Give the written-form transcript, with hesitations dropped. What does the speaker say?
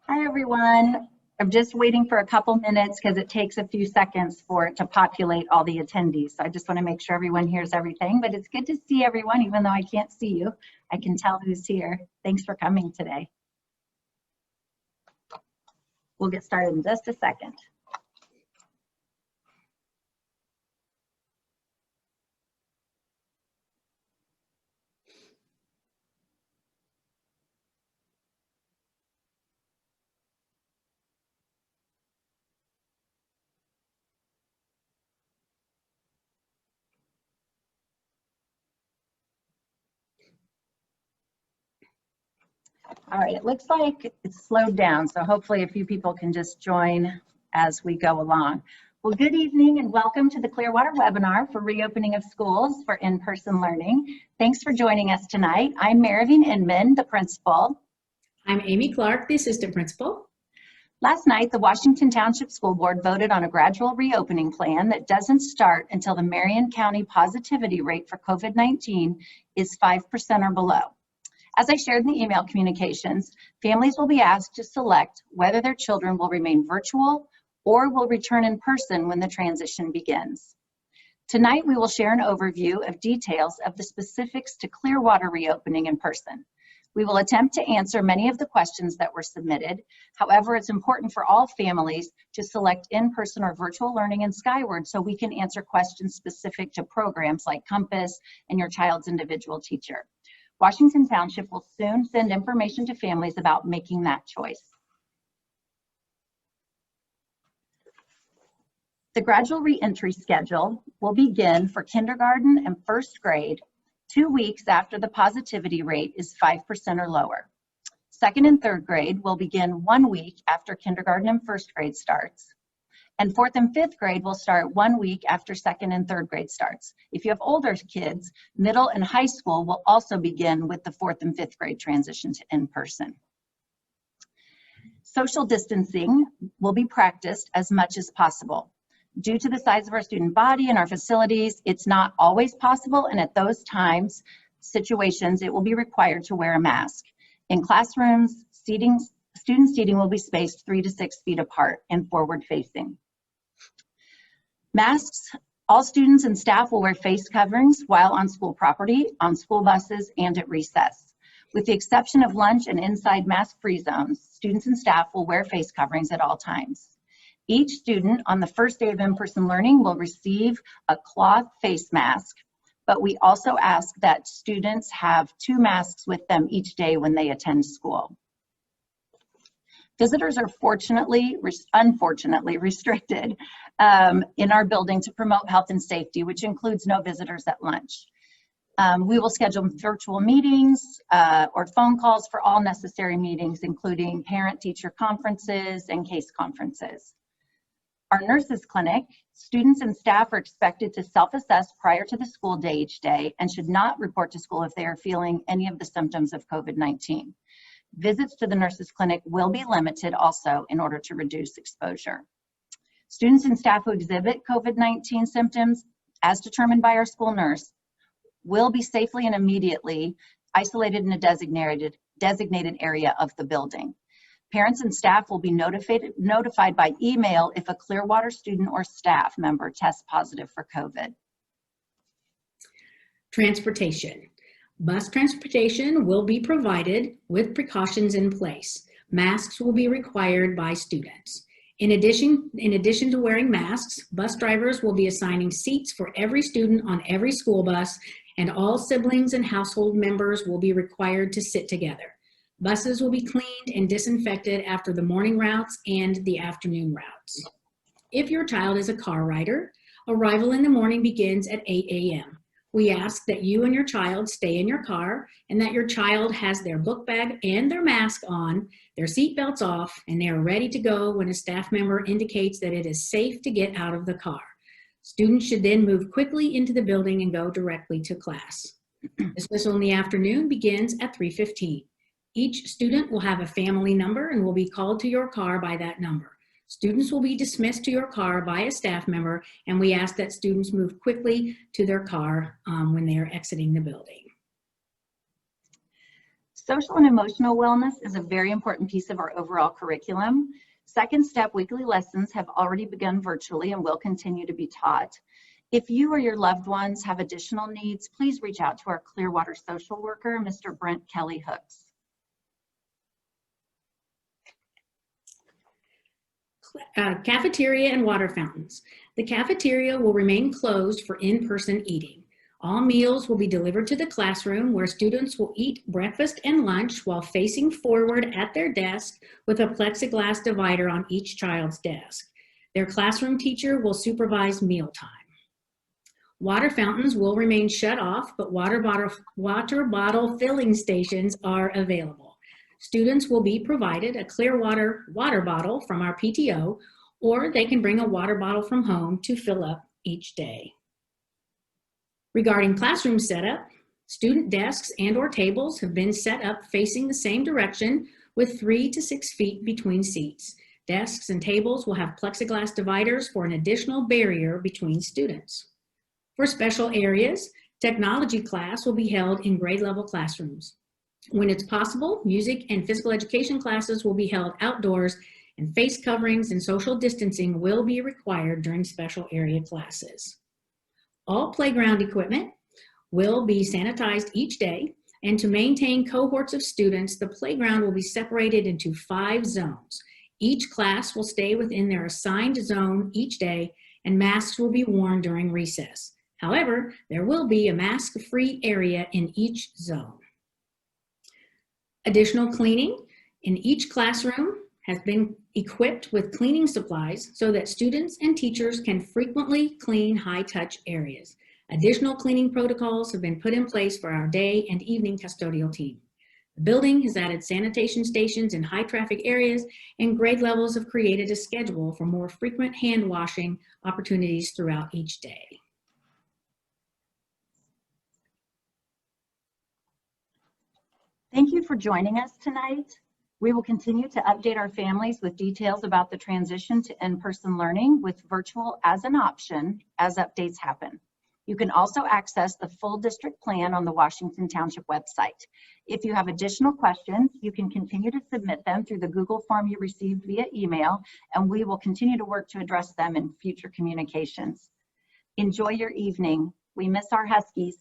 Hi, everyone. I'm just waiting for a couple minutes because it takes a few seconds for it to populate all the attendees. So I just want to make sure everyone hears everything, but it's good to see everyone, even though I can't see you. I can tell who's here. Thanks for coming today. We'll get started in just a second. All right, it looks like it's slowed down, so hopefully a few people can just join as we go along. Well, good evening and welcome to the Clearwater webinar for reopening of schools for in-person learning. Thanks for joining us tonight. I'm Maravine Inman, the principal. I'm Amy Clark, the assistant principal. Last night, the Washington Township School Board voted on a gradual reopening plan that doesn't start until the Marion County positivity rate for COVID-19 is 5% or below. As I shared in the email communications, families will be asked to select whether their children will remain virtual or will return in person when the transition begins. Tonight, we will share an overview of details of the specifics to Clearwater reopening in person. We will attempt to answer many of the questions that were submitted. However, it's important for all families to select in-person or virtual learning in Skyward so we can answer questions specific to programs like Compass and your child's individual teacher. Washington Township will soon send information to families about making that choice. The gradual reentry schedule will begin for kindergarten and first grade 2 weeks after the positivity rate is 5% or lower. Second and third grade will begin 1 week after kindergarten and first grade starts. And fourth and fifth grade will start 1 week after second and third grade starts. If you have older kids, middle and high school will also begin with the fourth and fifth grade transition to in-person. Social distancing will be practiced as much as possible. Due to the size of our student body and our facilities, it's not always possible, and at those situations, it will be required to wear a mask. In classrooms, student seating will be spaced 3 to 6 feet apart and forward-facing. Masks, all students and staff will wear face coverings while on school property, on school buses, and at recess. With the exception of lunch and inside mask-free zones, students and staff will wear face coverings at all times. Each student on the first day of in-person learning will receive a cloth face mask, but we also ask that students have 2 masks with them each day when they attend school. Visitors are unfortunately restricted in our building to promote health and safety, which includes no visitors at lunch. We will schedule virtual meetings or phone calls for all necessary meetings, including parent-teacher conferences and case conferences. Our nurses clinic, students and staff are expected to self-assess prior to the school day each day and should not report to school if they are feeling any of the symptoms of COVID-19. Visits to the nurses clinic will be limited also in order to reduce exposure. Students and staff who exhibit COVID-19 symptoms, as determined by our school nurse, will be safely and immediately isolated in a designated area of the building. Parents and staff will be notified by email if a Clearwater student or staff member tests positive for COVID. Transportation. Bus transportation will be provided with precautions in place. Masks will be required by students. In addition to wearing masks, bus drivers will be assigning seats for every student on every school bus, and all siblings and household members will be required to sit together. Buses will be cleaned and disinfected after the morning routes and the afternoon routes. If your child is a car rider, arrival in the morning begins at 8 a.m. We ask that you and your child stay in your car and that your child has their book bag and their mask on, their seat belts off, and they are ready to go when a staff member indicates that it is safe to get out of the car. Students should then move quickly into the building and go directly to class. Dismissal in the afternoon begins at 3:15. Each student will have a family number and will be called to your car by that number. Students will be dismissed to your car by a staff member, and we ask that students move quickly to their car when they are exiting the building. Social and emotional wellness is a very important piece of our overall curriculum. Second Step weekly lessons have already begun virtually and will continue to be taught. If you or your loved ones have additional needs, please reach out to our Clearwater social worker, Mr. Brent Kelly Hooks. Cafeteria and water fountains. The cafeteria will remain closed for in-person eating. All meals will be delivered to the classroom where students will eat breakfast and lunch while facing forward at their desk with a plexiglass divider on each child's desk. Their classroom teacher will supervise mealtime. Water fountains will remain shut off, but water bottle filling stations are available. Students will be provided a Clearwater water bottle from our PTO, or they can bring a water bottle from home to fill up each day. Regarding classroom setup, student desks and/or tables have been set up facing the same direction with 3 to 6 feet between seats. Desks and tables will have plexiglass dividers for an additional barrier between students. For special areas, technology class will be held in grade level classrooms. When it's possible, music and physical education classes will be held outdoors, and face coverings and social distancing will be required during special area classes. All playground equipment will be sanitized each day, and to maintain cohorts of students, the playground will be separated into 5 zones. Each class will stay within their assigned zone each day, and masks will be worn during recess. However, there will be a mask-free area in each zone. Additional cleaning in each classroom has been equipped with cleaning supplies so that students and teachers can frequently clean high-touch areas. Additional cleaning protocols have been put in place for our day and evening custodial team. The building has added sanitation stations in high-traffic areas, and grade levels have created a schedule for more frequent hand washing opportunities throughout each day. Thank you for joining us tonight. We will continue to update our families with details about the transition to in-person learning with virtual as an option as updates happen. You can also access the full district plan on the Washington Township website. If you have additional questions, you can continue to submit them through the Google form you received via email, and we will continue to work to address them in future communications. Enjoy your evening. We miss our Huskies.